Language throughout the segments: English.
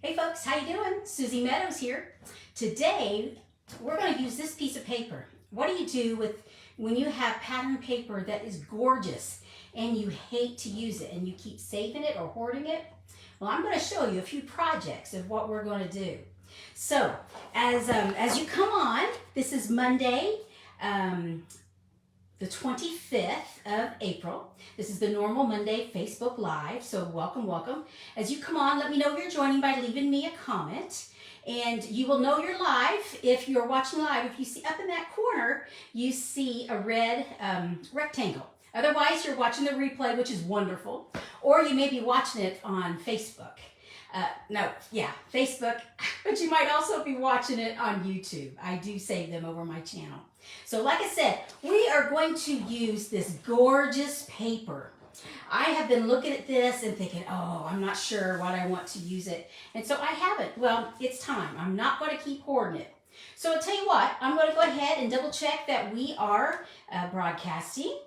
Hey folks, how you doing? Susie Meadows here. Today, we're going to use this piece of paper. What do you do with when you have pattern paper that is gorgeous and you hate to use it and you keep saving it or hoarding it? Well, I'm going to show you a few projects of what we're going to do. So, as you come on, this is Monday, the 25th of April. This is the normal Monday Facebook Live, so welcome, welcome. As you come on, let me know you're joining by leaving me a comment, and you will know you're live if you're watching live. If you see up in that corner, you see a red rectangle. Otherwise, you're watching the replay, which is wonderful, or you may be watching it on Facebook. Facebook, but you might also be watching it on YouTube. I do save them over my channel. So like I said, we are going to use this gorgeous paper. I have been looking at this and thinking, oh, I'm not sure what I want to use it. And so I haven't. Well, it's time. I'm not going to keep hoarding it. So I'll tell you what, I'm going to go ahead and double check that we are broadcasting.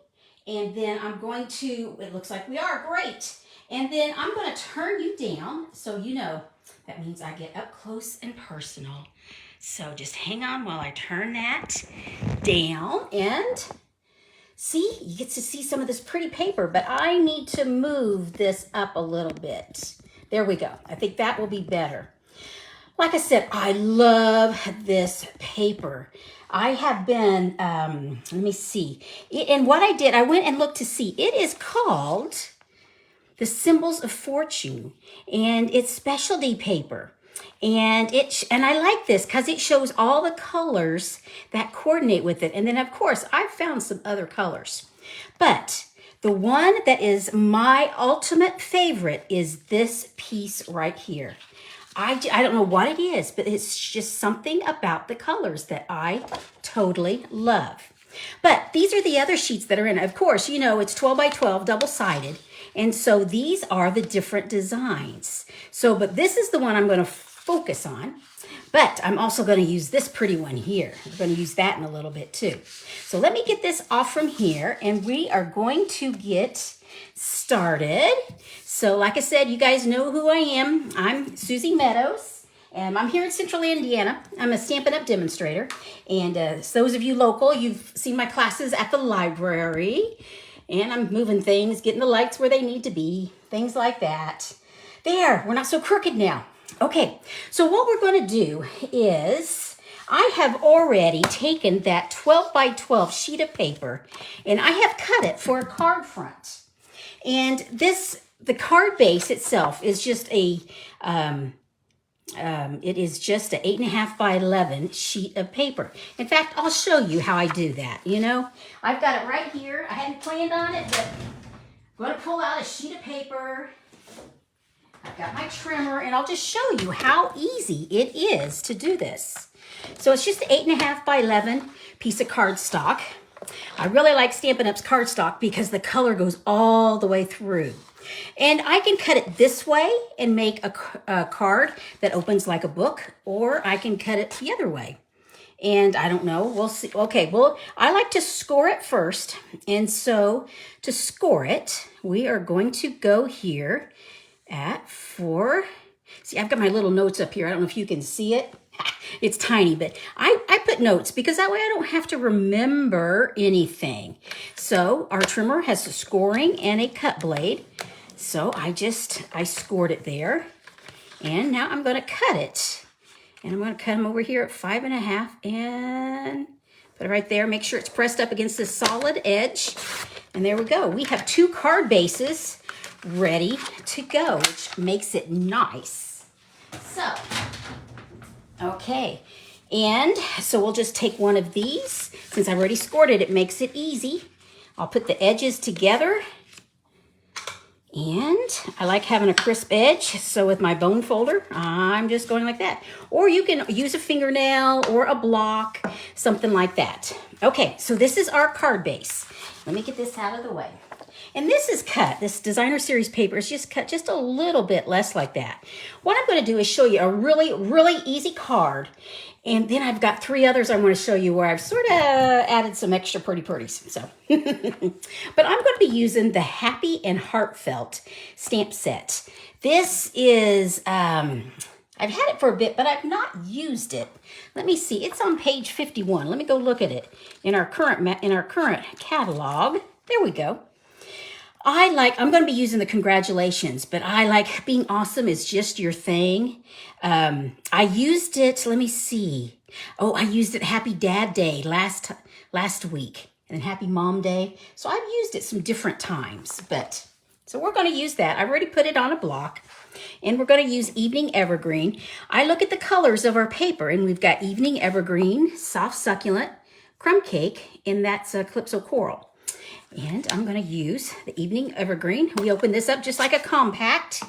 And then I'm going to, it looks like we are, great. And then I'm going to turn you down so you know that means I get up close and personal. So just hang on while I turn that down and see, you get to see some of this pretty paper, but I need to move this up a little bit. There we go. I think that will be better. Like I said, I love this paper. I have been, let me see. And what I did, I went and looked to see. It is called the Symbols of Fortune, and it's specialty paper. And I like this because it shows all the colors that coordinate with it. And then, of course, I've found some other colors. But the one that is my ultimate favorite is this piece right here. I don't know what it is, but it's just something about the colors that I totally love. But these are the other sheets that are in it. Of course, you know, it's 12 by 12, double-sided. And so these are the different designs. So, but this is the one I'm going to focus on. But I'm also going to use this pretty one here. I'm going to use that in a little bit too. So let me get this off from here, and we are going to get started. So like I said, you guys know who I am. I'm Susie Meadows, and I'm here in Central Indiana. I'm a Stampin' Up demonstrator. And those of you local, you've seen my classes at the library. And I'm moving things, getting the lights where they need to be, things like that. There, we're not so crooked now. Okay, so what we're going to do is I have already taken that 12 by 12 sheet of paper and I have cut it for a card front. And the card base itself is just it is just an 8.5 by 11 sheet of paper. In fact, I'll show you how I do that. You know, I've got it right here. I hadn't planned on it, but I'm going to pull out a sheet of paper. I've got my trimmer, and I'll just show you how easy it is to do this. So it's just an 8.5 by 11 piece of cardstock. I really like Stampin' Up's cardstock because the color goes all the way through. And I can cut it this way and make a card that opens like a book, or I can cut it the other way. And I don't know, we'll see. Okay, well, I like to score it first. And so to score it, we are going to go here at 4. See, I've got my little notes up here. I don't know if you can see it. It's tiny, but I put notes because that way I don't have to remember anything. So our trimmer has a scoring and a cut blade. So I scored it there. And now I'm going to cut it. And I'm going to cut them over here at 5.5 and put it right there. Make sure it's pressed up against this solid edge. And there we go. We have 2 card bases ready to go, which makes it nice. So, okay. And so we'll just take one of these. Since I've already scored it, it makes it easy. I'll put the edges together. And I like having a crisp edge, so with my bone folder, I'm just going like that. Or you can use a fingernail or a block, something like that. Okay, so this is our card base. Let me get this out of the way. And this is cut, this designer series paper is just cut just a little bit less like that. What I'm going to do is show you a really, really easy card. And then I've got 3 others I'm going to show you where I've sort of added some extra pretties. So, but I'm going to be using the Happy and Heartfelt stamp set. This is I've had it for a bit, but I've not used it. Let me see. It's on page 51. Let me go look at it in our current catalog. There we go. I'm going to be using the congratulations, but I like being awesome is just your thing. I used it, let me see. Oh, I used it Happy Dad Day last week and Happy Mom Day. So I've used it some different times, so we're going to use that. I already put it on a block, and we're going to use Evening Evergreen. I look at the colors of our paper, and we've got Evening Evergreen, Soft Succulent, Crumb Cake, and that's Calypso Coral. And I'm going to use the Evening Evergreen. We open this up just like a compact.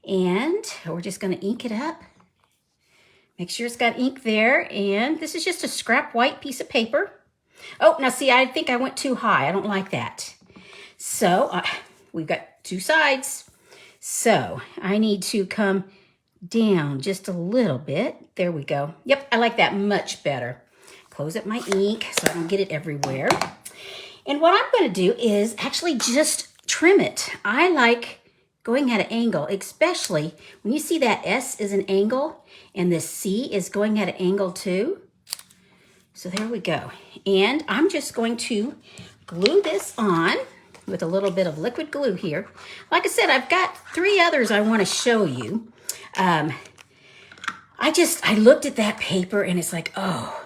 And we're just going to ink it up. Make sure it's got ink there. And this is just a scrap white piece of paper. Oh, now see, I think I went too high. I don't like that. So we've got two sides. So I need to come down just a little bit. There we go. Yep, I like that much better. Close up my ink so I don't get it everywhere. And what I'm going to do is actually just trim it. I like going at an angle, especially when you see that S is an angle and the C is going at an angle too. So there we go. And I'm just going to glue this on with a little bit of liquid glue here. Like I said, I've got 3 others I want to show you. I looked at that paper and it's like, oh.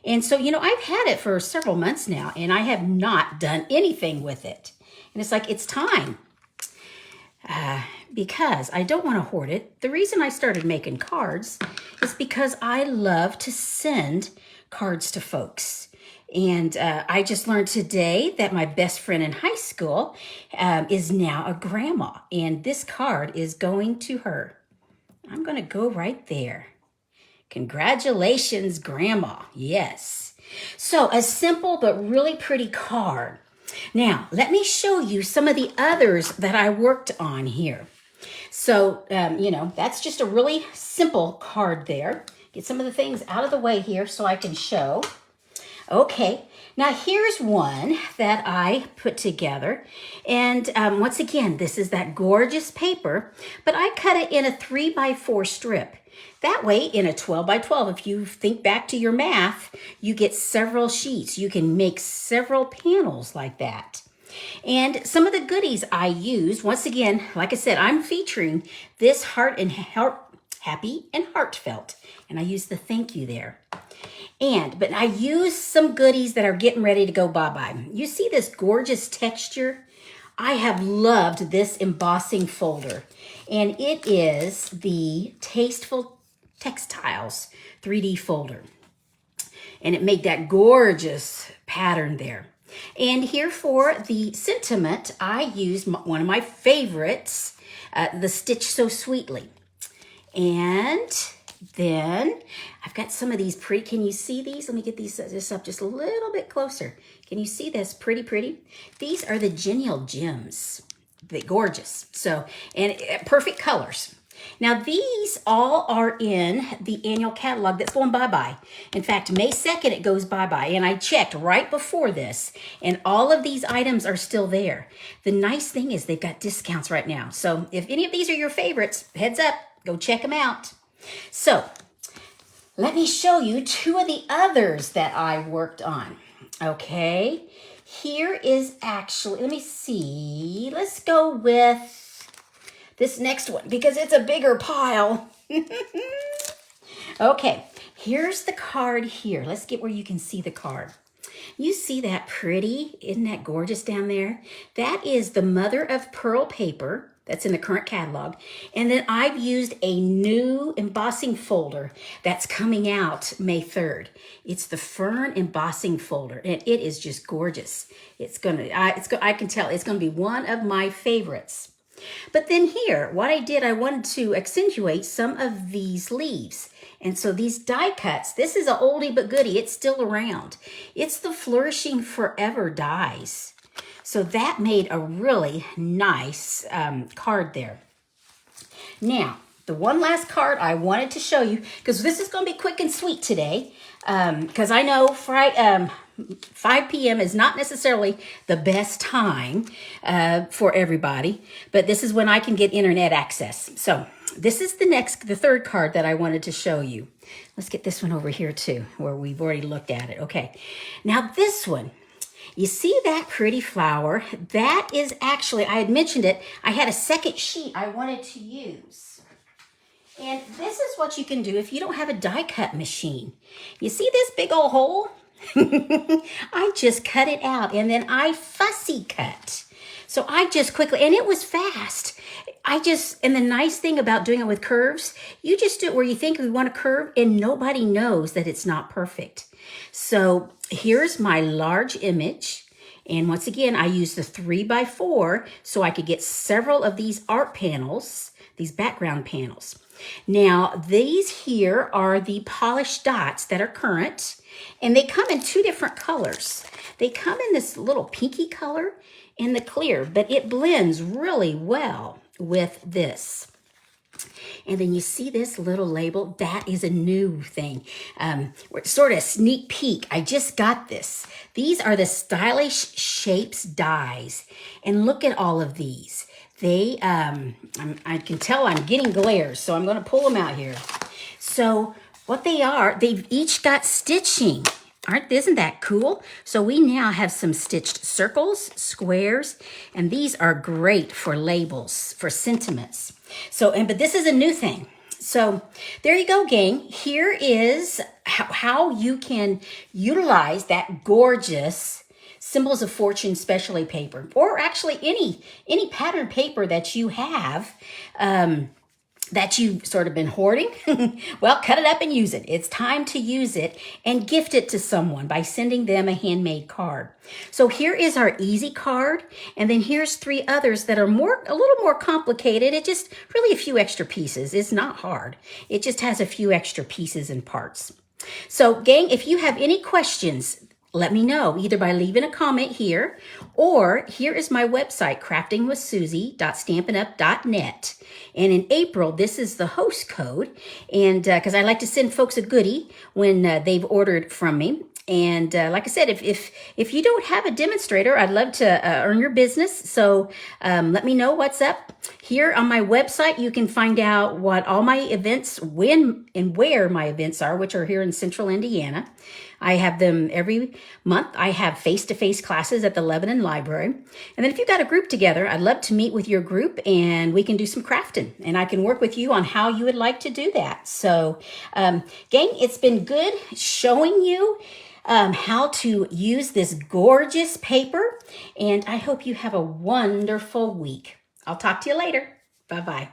And so, I've had it for several months now, and I have not done anything with it. And it's like, it's time. Because I don't want to hoard it. The reason I started making cards is because I love to send cards to folks. And I just learned today that my best friend in high school is now a grandma. And this card is going to her. I'm going to go right there. Congratulations, Grandma. Yes. So a simple but really pretty card. Now, let me show you some of the others that I worked on here. So, that's just a really simple card there. Get some of the things out of the way here so I can show. Okay, now here's one that I put together. And once again, this is that gorgeous paper, but I cut it in a 3x4 strip. That way, in a 12x12, if you think back to your math, you get several sheets. You can make several panels like that. And some of the goodies I used, once again, like I said, I'm featuring this Happy and Heartfelt. And I used the thank you there. But I used some goodies that are getting ready to go bye-bye. You see this gorgeous texture? I have loved this embossing folder. And it is the Tasteful Textiles 3D folder. And it made that gorgeous pattern there. And here for the sentiment, I used one of my favorites, the Stitch So Sweetly. And then I've got some of these pretty, can you see these? Let me get this up just a little bit closer. Can you see this? Pretty. These are the Genial Gems. They're gorgeous. So, and perfect colors. Now these all are in the annual catalog that's going bye-bye. In fact, May 2nd it goes bye-bye, and I checked right before this, and all of these items are still there. The nice thing is they've got discounts right now. So if any of these are your favorites, heads up, go check them out. So let me show you 2 of the others that I worked on. Okay, here is actually, let me see, let's go with this next one because it's a bigger pile. Okay, here's the card here. Let's get where you can see the card. You see that pretty? Isn't that gorgeous down there? That is the Mother of Pearl paper. That's in the current catalog. And then I've used a new embossing folder that's coming out May 3rd. It's the Fern embossing folder, and it is just gorgeous. I can tell it's gonna be one of my favorites. But then here, what I did, I wanted to accentuate some of these leaves. And so these die cuts, this is an oldie but goodie, it's still around. It's the Flourishing Forever dies. So that made a really nice card there. Now, the one last card I wanted to show you, because this is going to be quick and sweet today, because I know 5 p.m. is not necessarily the best time for everybody, but this is when I can get internet access. So this is the third card that I wanted to show you. Let's get this one over here too, where we've already looked at it. Okay, now this one, you see that pretty flower? That is actually, I had mentioned it, I had a second sheet I wanted to use. And this is what you can do if you don't have a die cut machine. You see this big old hole? I just cut it out and then I fussy cut. So I just quickly, and it was fast. And the nice thing about doing it with curves, you just do it where you think we want a curve and nobody knows that it's not perfect. So here's my large image. And once again, I used the 3x4 so I could get several of these art panels, these background panels. Now, these here are the polished dots that are current, and they come in two different colors. They come in this little pinky color and the clear, but it blends really well with this. And then you see this little label, that is a new thing. Sort of sneak peek, I just got this. These are the Stylish Shapes dies. And look at all of these. They, I can tell I'm getting glares, so I'm gonna pull them out here. So what they are, they've each got stitching. Isn't that cool? So we now have some stitched circles, squares, and these are great for labels, for sentiments. So, but this is a new thing. So there you go, gang. Here is how you can utilize that gorgeous Symbols of Fortune specialty paper, or actually any pattern paper that you have, that you've sort of been hoarding. Well, cut it up and use it. It's time to use it and gift it to someone by sending them a handmade card. So here is our easy card, and then here's 3 others that are a little more complicated. It just really a few extra pieces. It's not hard. It just has a few extra pieces and parts. So gang, if you have any questions, let me know either by leaving a comment here, or here is my website, craftingwithsusie.stampinup.net. And in April, this is the host code, and because I like to send folks a goodie when they've ordered from me. And like I said, if you don't have a demonstrator, I'd love to earn your business. So let me know what's up. Here on my website, you can find out what all my events, when and where my events are, which are here in Central Indiana. I have them every month. I have face-to-face classes at the Lebanon Library. And then if you've got a group together, I'd love to meet with your group and we can do some crafting. And I can work with you on how you would like to do that. So, gang, it's been good showing you how to use this gorgeous paper. And I hope you have a wonderful week. I'll talk to you later. Bye-bye.